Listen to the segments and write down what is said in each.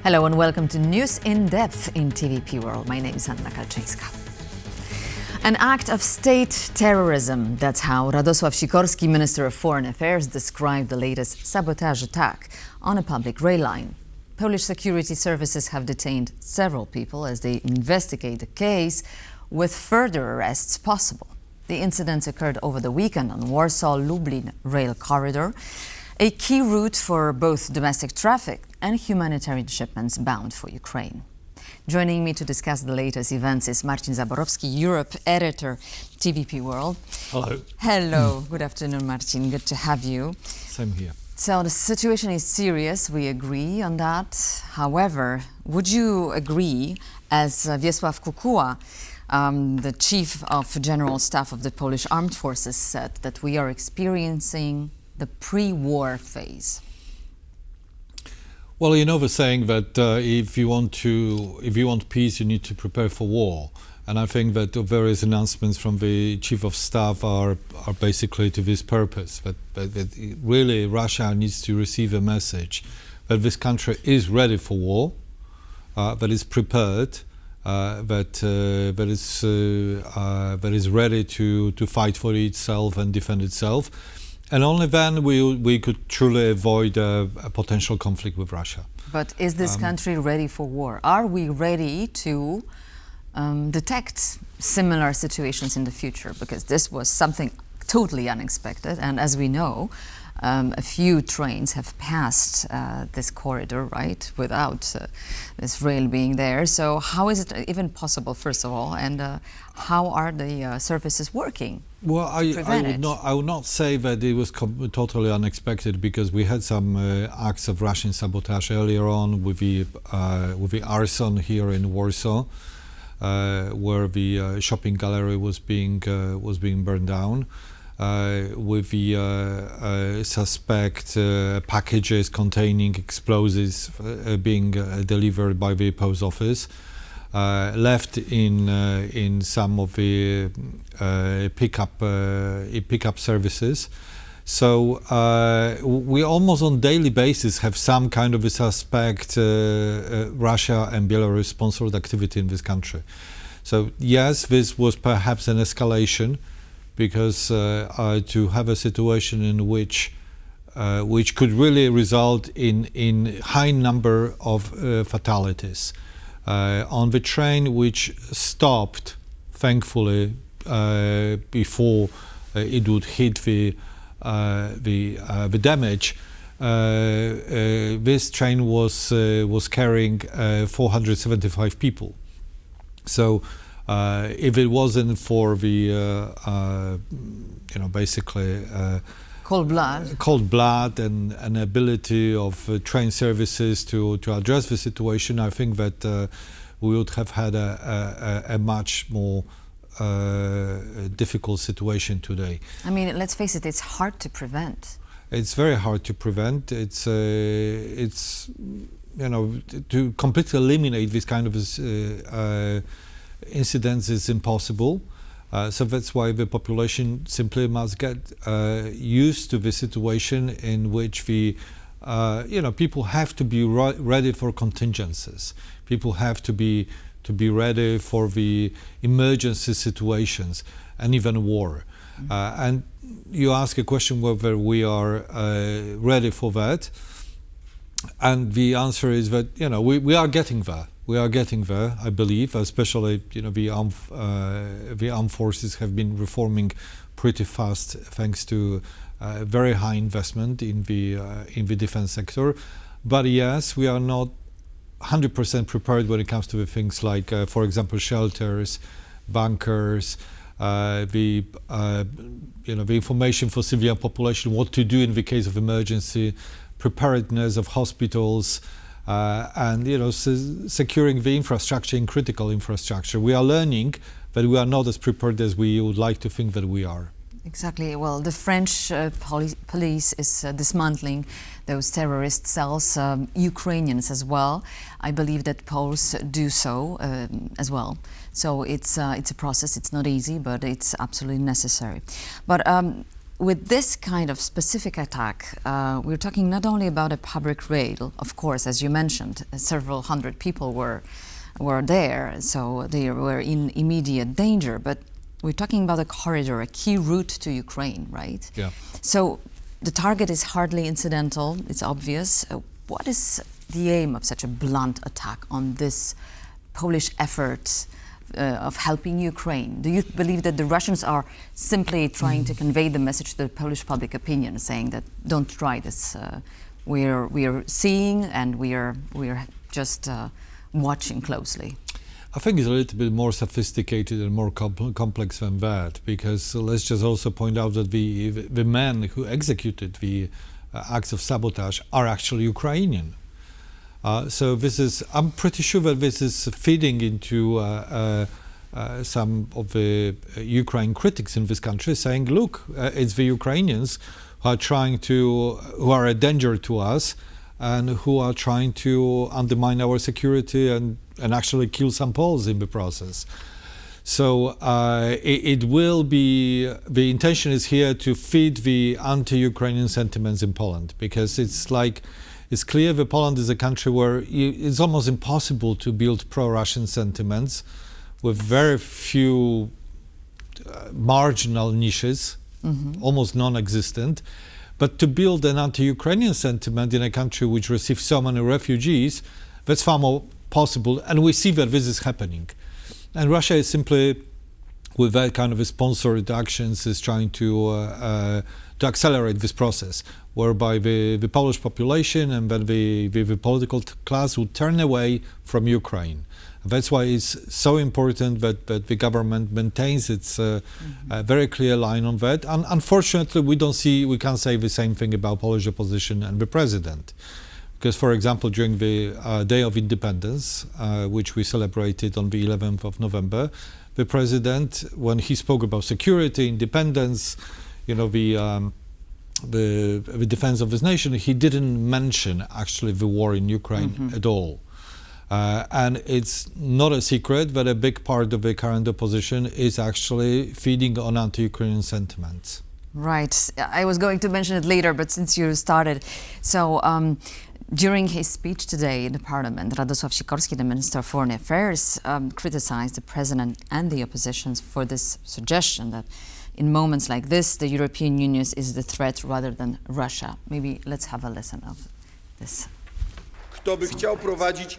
Hello and welcome to News in Depth in TVP World. My name is Anna Kalczyńska. An act of state terrorism. That's how Radosław Sikorski, Minister of Foreign Affairs, described the latest sabotage attack on a public rail line. Polish security services have detained several people as they investigate the case, with further arrests possible. The incidents occurred over the weekend on Warsaw-Lublin rail corridor, a key route for both domestic traffic and humanitarian shipments bound for Ukraine. Joining me to discuss the latest events is Marcin Zaborowski, Europe editor, TVP World. Hello. Hello. Good afternoon, Marcin. Good to have you. Same here. So the situation is serious. We agree on that. However, would you agree, as Wiesław Kukuła, the Chief of General Staff of the Polish Armed Forces, said, that we are experiencing the pre-war phase? Well, you know the saying that if you want peace, you need to prepare for war. And I think that the various announcements from the Chief of Staff are basically to this purpose, that really Russia needs to receive a message that this country is ready for war, that is prepared, that is ready to fight for itself and defend itself. And only then we could truly avoid a potential conflict with Russia. But is this country ready for war? Are we ready to detect similar situations in the future? Because this was something totally unexpected. And as we know, a few trains have passed this corridor, right, without this rail being there. So how is it even possible, first of all, and how are the services working? Well, I would not say that it was totally unexpected, because we had some acts of Russian sabotage earlier on with the arson here in Warsaw, where the shopping gallery was being burned down, with the suspect packages containing explosives being delivered by the post office. Left in some of the pickup services. So we almost on daily basis have some kind of a suspect Russia and Belarus sponsored activity in this country. So yes, this was perhaps an escalation, because to have a situation in which could really result in high number of fatalities. On the train, which stopped, thankfully, before it would hit the damage. This train was carrying 475 people. So, if it wasn't for the basically cold blood and ability of train services to address the situation, I think that we would have had a much more difficult situation today. I mean, let's face it, it's hard to prevent. It's very hard to prevent. It's to completely eliminate this kind of incidents is impossible. So that's why the population simply must get used to the situation in which people have to be ready for contingencies. People have to be ready for the emergency situations and even war. And you ask a question whether we are ready for that, and the answer is that we are getting there. We are getting there, I believe, especially the armed forces have been reforming pretty fast thanks to very high investment in the defense sector. But yes, we are not 100% prepared when it comes to the things like, for example, shelters, bunkers, the information for civilian population, what to do in the case of emergency, preparedness of hospitals. And securing the infrastructure and critical infrastructure. We are learning that we are not as prepared as we would like to think that we are. Exactly. Well, the French police is dismantling those terrorist cells, Ukrainians as well. I believe that Poles do so as well. So it's a process. It's not easy, but it's absolutely necessary. But with this kind of specific attack, we're talking not only about a public raid, of course, as you mentioned, several hundred people were there, so they were in immediate danger, but we're talking about a corridor, a key route to Ukraine, right? Yeah. So the target is hardly incidental, it's obvious. What is the aim of such a blunt attack on this Polish effort of helping Ukraine? Do you believe that the Russians are simply trying to convey the message to the Polish public opinion, saying that don't try this? We are seeing and we are just watching closely. I think it's a little bit more sophisticated and more complex than that, because let's just also point out that the men who executed the acts of sabotage are actually Ukrainian. So this is, I'm pretty sure that this is feeding into some of the Ukraine critics in this country, saying, look, it's the Ukrainians who are a danger to us and who are trying to undermine our security and actually kill some Poles in the process. So it will be, the intention is here to feed the anti-Ukrainian sentiments in Poland, because it's clear that Poland is a country where it's almost impossible to build pro-Russian sentiments, with very few marginal niches, almost non-existent. But to build an anti-Ukrainian sentiment in a country which receives so many refugees, that's far more possible, and we see that this is happening. And Russia is simply, with that kind of sponsored actions, is trying to accelerate this process, whereby the Polish population and then the political class will turn away from Ukraine. That's why it's so important that the government maintains its very clear line on that. And unfortunately, we can't say the same thing about Polish opposition and the president. Because, for example, during the Day of Independence, which we celebrated on the 11th of November, the president, when he spoke about security, independence, the defense of his nation, he didn't mention actually the war in Ukraine at all. And it's not a secret that a big part of the current opposition is actually feeding on anti-Ukrainian sentiments. Right. I was going to mention it later, but since you started. So during his speech today in the parliament, Radosław Sikorski, the Minister of Foreign Affairs, criticized the president and the opposition for this suggestion that in moments like this, the European Union is the threat rather than Russia. Maybe let's have a listen of this.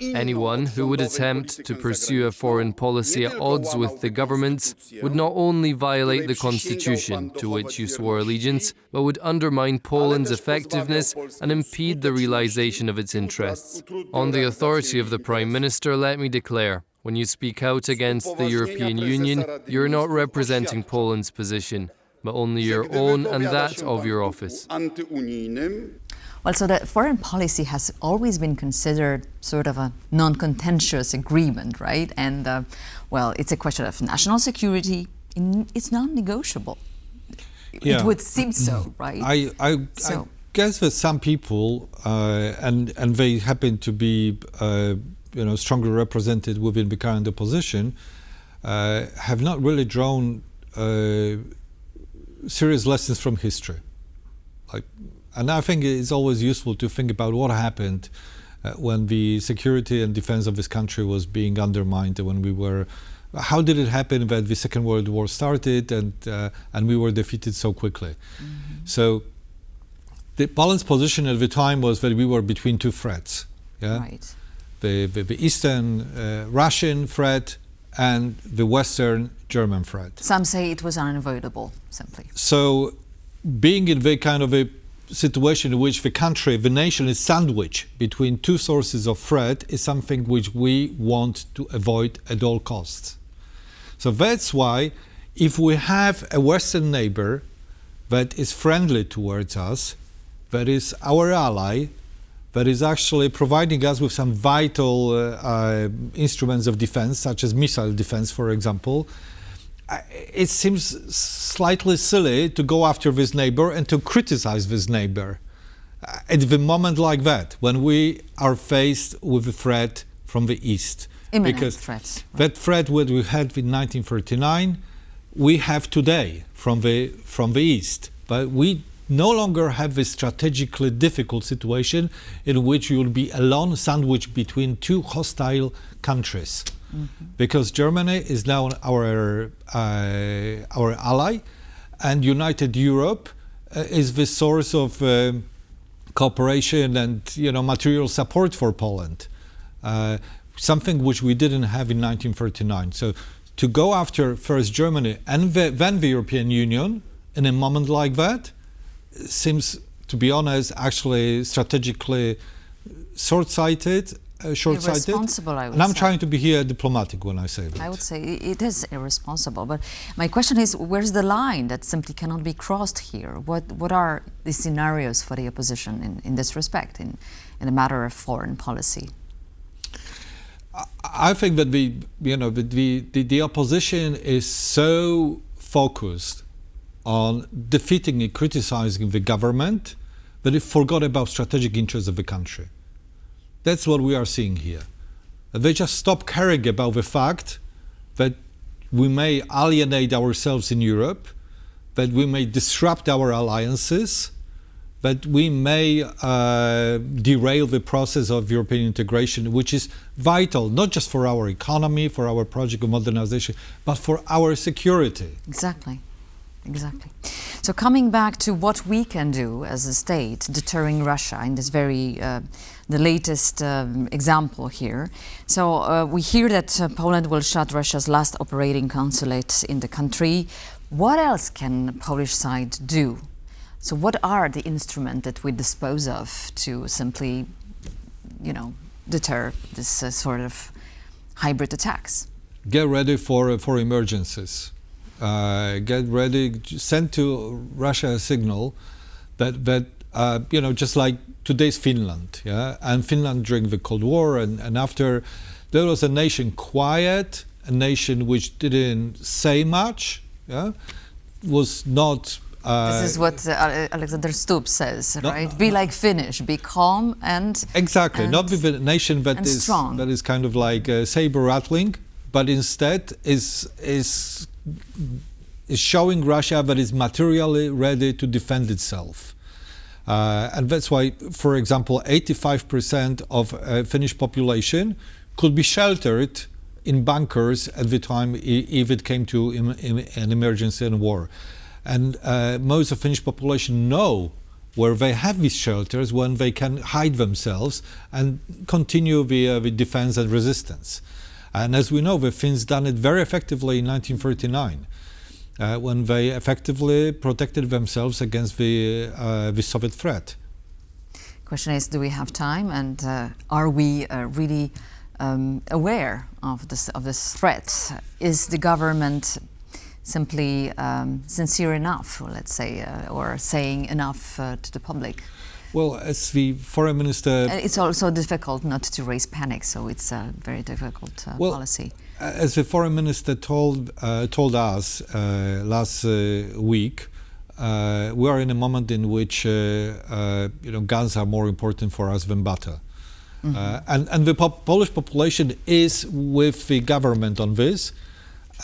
Anyone who would attempt to pursue a foreign policy at odds with the governments would not only violate the constitution to which you swore allegiance, but would undermine Poland's effectiveness and impede the realization of its interests. On the authority of the Prime Minister, let me declare, when you speak out against the European Union, you're not representing Poland's position, but only your own and that of your office. Well, so the foreign policy has always been considered sort of a non-contentious agreement, right? And, well, it's a question of national security. It's non-negotiable. Yeah. It would seem so, right? I guess that some people, and they happen to be, strongly represented within the current opposition, have not really drawn serious lessons from history. And I think it's always useful to think about what happened when the security and defense of this country was being undermined, how did it happen that the Second World War started and we were defeated so quickly? So Poland's position at the time was that we were between two threats. Yeah? Right. The Eastern Russian threat and the Western German threat. Some say it was unavoidable, simply. So being in the kind of a situation in which the nation is sandwiched between two sources of threat is something which we want to avoid at all costs. So that's why if we have a Western neighbor that is friendly towards us, that is our ally, that is actually providing us with some vital instruments of defense, such as missile defense, for example, it seems slightly silly to go after this neighbor and to criticize this neighbor at the moment like that, when we are faced with a threat from the East. Imminent threat. Right. That threat what we had in 1939, we have today from the East. but we no longer have a strategically difficult situation in which you will be alone, sandwiched between two hostile countries. Because Germany is now our ally, and United Europe is the source of cooperation and material support for Poland, something which we didn't have in 1939. So to go after first Germany and then the European Union in a moment like that seems, to be honest, actually strategically short-sighted. Irresponsible, I would and I'm say. trying to be here diplomatic when I say that. I would say it is irresponsible, but my question is, where's the line that simply cannot be crossed here? What are the scenarios for the opposition in this respect, in a matter of foreign policy? I think that the opposition is so focused on defeating and criticizing the government that it forgot about strategic interests of the country. That's what we are seeing here. They just stop caring about the fact that we may alienate ourselves in Europe, that we may disrupt our alliances, that we may derail the process of European integration, which is vital, not just for our economy, for our project of modernization, but for our security. Exactly. So coming back to what we can do as a state, deterring Russia in this very, the latest example here. So we hear that Poland will shut Russia's last operating consulate in the country. What else can the Polish side do? So what are the instruments that we dispose of to simply, deter this sort of hybrid attacks? Get ready for emergencies. Get ready, send to Russia a signal that just like today's Finland, and Finland during the Cold War and after, there was a nation quiet, a nation which didn't say much, was not. This is what Alexander Stubb says, right? Be like Finnish, be calm and exactly, not be the nation that is strong. That is kind of like saber rattling, but instead is showing Russia that is materially ready to defend itself. And that's why, for example, 85% of Finnish population could be sheltered in bunkers at the time if it came to an emergency and war. And most of Finnish population know where they have these shelters when they can hide themselves and continue the defense and resistance. And as we know, the Finns done it very effectively in 1939, when they effectively protected themselves against the Soviet threat. Question is, do we have time, and are we really aware of this threat? Is the government simply sincere enough, let's say, or saying enough to the public? Well, as the foreign minister... It's also difficult not to raise panic, so it's a very difficult policy. As the foreign minister told us last week, we are in a moment in which guns are more important for us than butter. And the Polish population is with the government on this.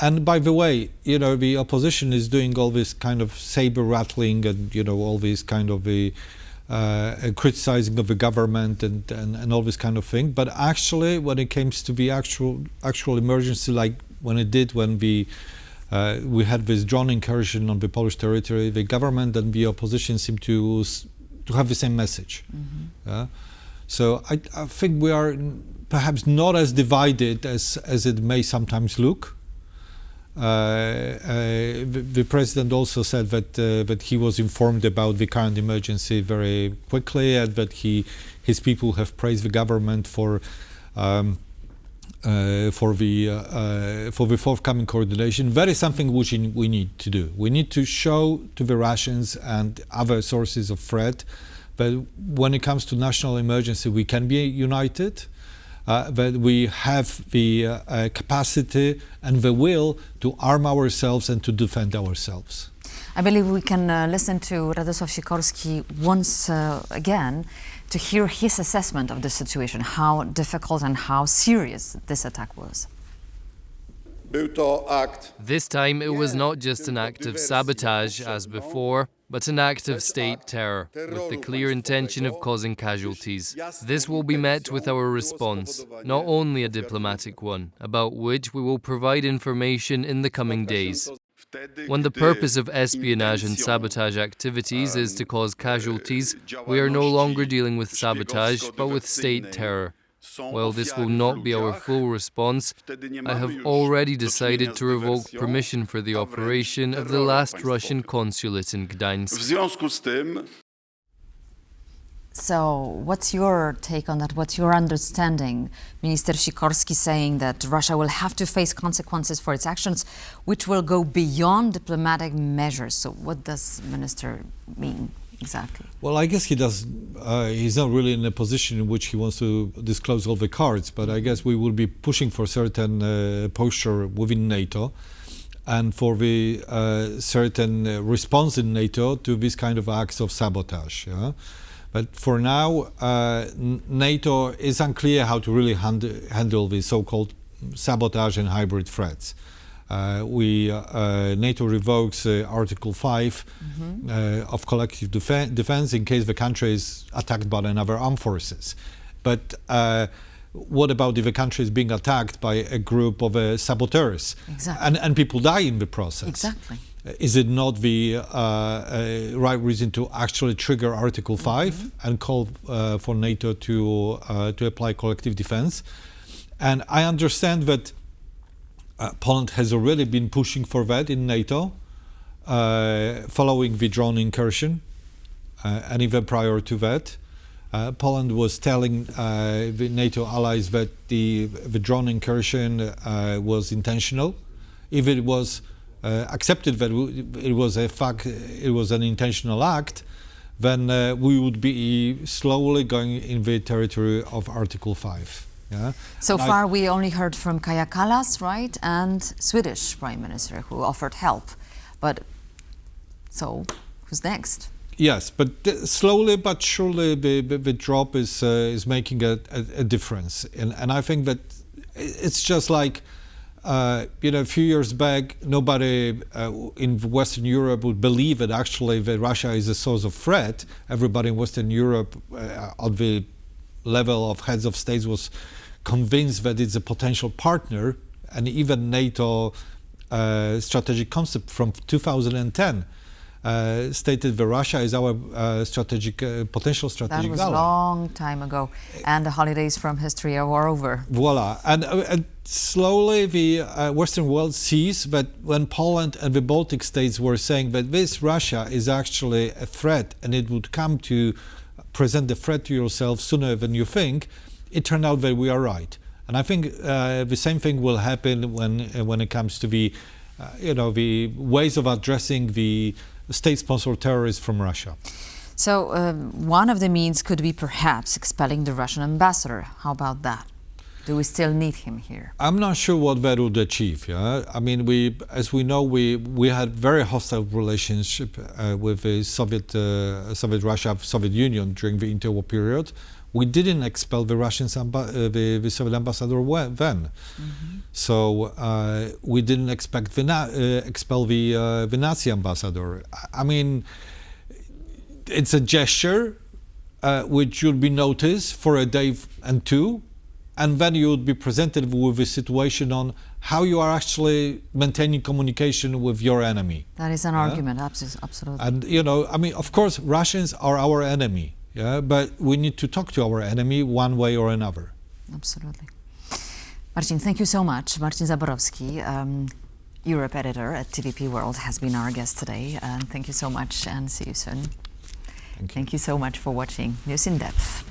And by the way, the opposition is doing all this kind of saber rattling and all this kind of criticizing of the government and all this kind of thing. But actually, when it comes to the actual emergency, like when we had this drone incursion on the Polish territory, the government and the opposition seem to have the same message. So I think we are perhaps not as divided as it may sometimes look. The president also said that he was informed about the current emergency very quickly, and that his people have praised the government for the forthcoming coordination. That is something which we need to do. We need to show to the Russians and other sources of threat that when it comes to national emergency, we can be united. That we have the capacity and the will to arm ourselves and to defend ourselves. I believe we can listen to Radosław Sikorski once again to hear his assessment of the situation, how difficult and how serious this attack was. This time it was not just an act of sabotage as before. but an act of state terror, with the clear intention of causing casualties. This will be met with our response, not only a diplomatic one, about which we will provide information in the coming days. When the purpose of espionage and sabotage activities is to cause casualties, we are no longer dealing with sabotage, but with state terror. While this will not be our full response, I have already decided to revoke permission for the operation of the last Russian consulate in Gdańsk. So, what's your take on that? What's your understanding? Minister Sikorski saying that Russia will have to face consequences for its actions, which will go beyond diplomatic measures. So, what does Minister mean exactly? Well, I guess he does. He's not really in a position in which he wants to disclose all the cards, but I guess we will be pushing for certain posture within NATO and for the certain response in NATO to this kind of acts of sabotage. Yeah? But for now, NATO is unclear how to really handle the so-called sabotage and hybrid threats. NATO revokes Article 5 of collective defense in case the country is attacked by another armed forces. But what about if a country is being attacked by a group of saboteurs? Exactly. And people die in the process? Exactly. Is it not the right reason to actually trigger Article 5 and call for NATO to apply collective defense? And I understand that Poland has already been pushing for that in NATO, following the drone incursion, and even prior to that. Poland was telling the NATO allies that the drone incursion was intentional. If it was accepted that it was a fact, it was an intentional act, then we would be slowly going in the territory of Article 5. Yeah? So far, we only heard from Kaja Kallas, right, and Swedish Prime Minister, who offered help. But so, who's next? Yes, but slowly but surely the drop is making a difference, and I think that it's just like a few years back, nobody in Western Europe would believe that actually that Russia is a source of threat. Everybody in Western Europe, at the level of heads of states, was convinced that it's a potential partner, and even NATO strategic concept from 2010 stated that Russia is our potential strategic ally. That was a long time ago, and the holidays from history are over. Voila, and slowly the Western world sees that when Poland and the Baltic states were saying that this Russia is actually a threat and it would come to present the threat to yourself sooner than you think, it turned out that we are right. And I think the same thing will happen when it comes to the ways of addressing the state-sponsored terrorists from Russia. So one of the means could be perhaps expelling the Russian ambassador. How about that? Do we still need him here? I'm not sure what that would achieve. Yeah? I mean, as we know, we had very hostile relationship with the Soviet Russia, Soviet Union during the interwar period. We didn't expel the Russians, the Soviet ambassador then. So we didn't expect expel the Nazi ambassador. I mean, it's a gesture which should be noticed for a day and two, and then you would be presented with a situation on how you are actually maintaining communication with your enemy. That is an argument, absolutely. And I mean, of course, Russians are our enemy. Yeah, but we need to talk to our enemy one way or another. Absolutely. Marcin, thank you so much. Marcin Zaborowski, Europe editor at TVP World, has been our guest today. And thank you so much, and see you soon. Thank you. Thank you so much for watching News in Depth.